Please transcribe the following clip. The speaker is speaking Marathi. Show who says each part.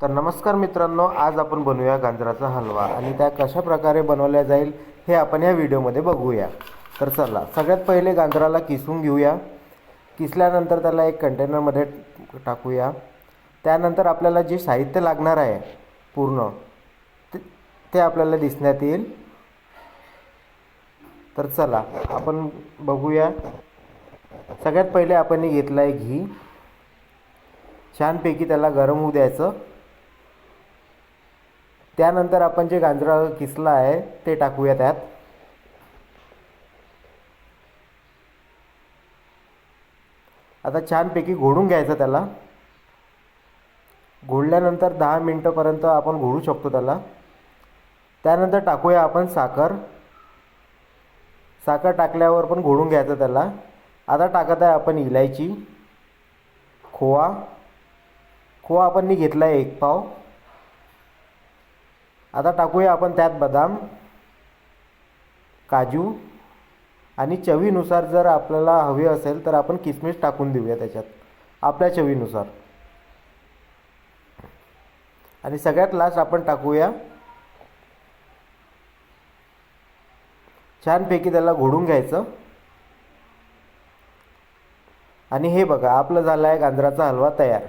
Speaker 1: तर नमस्कार मित्रांनो, आज आपण बनवूया गाजराचा हलवा आणि त्या कशा प्रकारे बनवल्या जाईल हे आपण या व्हिडिओमध्ये बघूया। तर चला, सगळ्यात पहिले गाजराला किसून घेऊया। किसल्यानंतर त्याला एक कंटेनरमध्ये टाकूया। त्यानंतर आपल्याला जे साहित्य लागणार आहे पूर्ण ते आपल्याला दिसण्यात येईल। तर चला आपण बघूया। सगळ्यात पहिले आपण घेतलं आहे घी। छानपैकी त्याला गरम होऊ द्यायचं। त्यानंतर आपण जे गाजर किसला आहे ते टाकूया त्यात। आता छानपैकी घोळून घ्यायचं त्याला। घोळल्यानंतर 10 मिनिटांपर्यंत आपण घोळू शकतो त्याला। त्यानंतर टाकूया आपण साखर। साखर टाकल्यावर पण घोळून घ्यायचं त्याला। आता टाकत आहे आपण इलायची, खोवा। खोवा आपण घेतला आहे 1 पाव। आता टाकूया आपण त्यात बदाम, काजू आणि चवीनुसार जर आपल्याला हवे असेल तर आपण किसमिस टाकून देऊया त्याच्यात आपल्या चवीनुसार। आणि सगळ्यात लास्ट आपण टाकूया। छानपैकी त्याला घोळून घ्यायचं। आणि हे बघा, आपला झाला आहे गाजराचा हलवा तयार।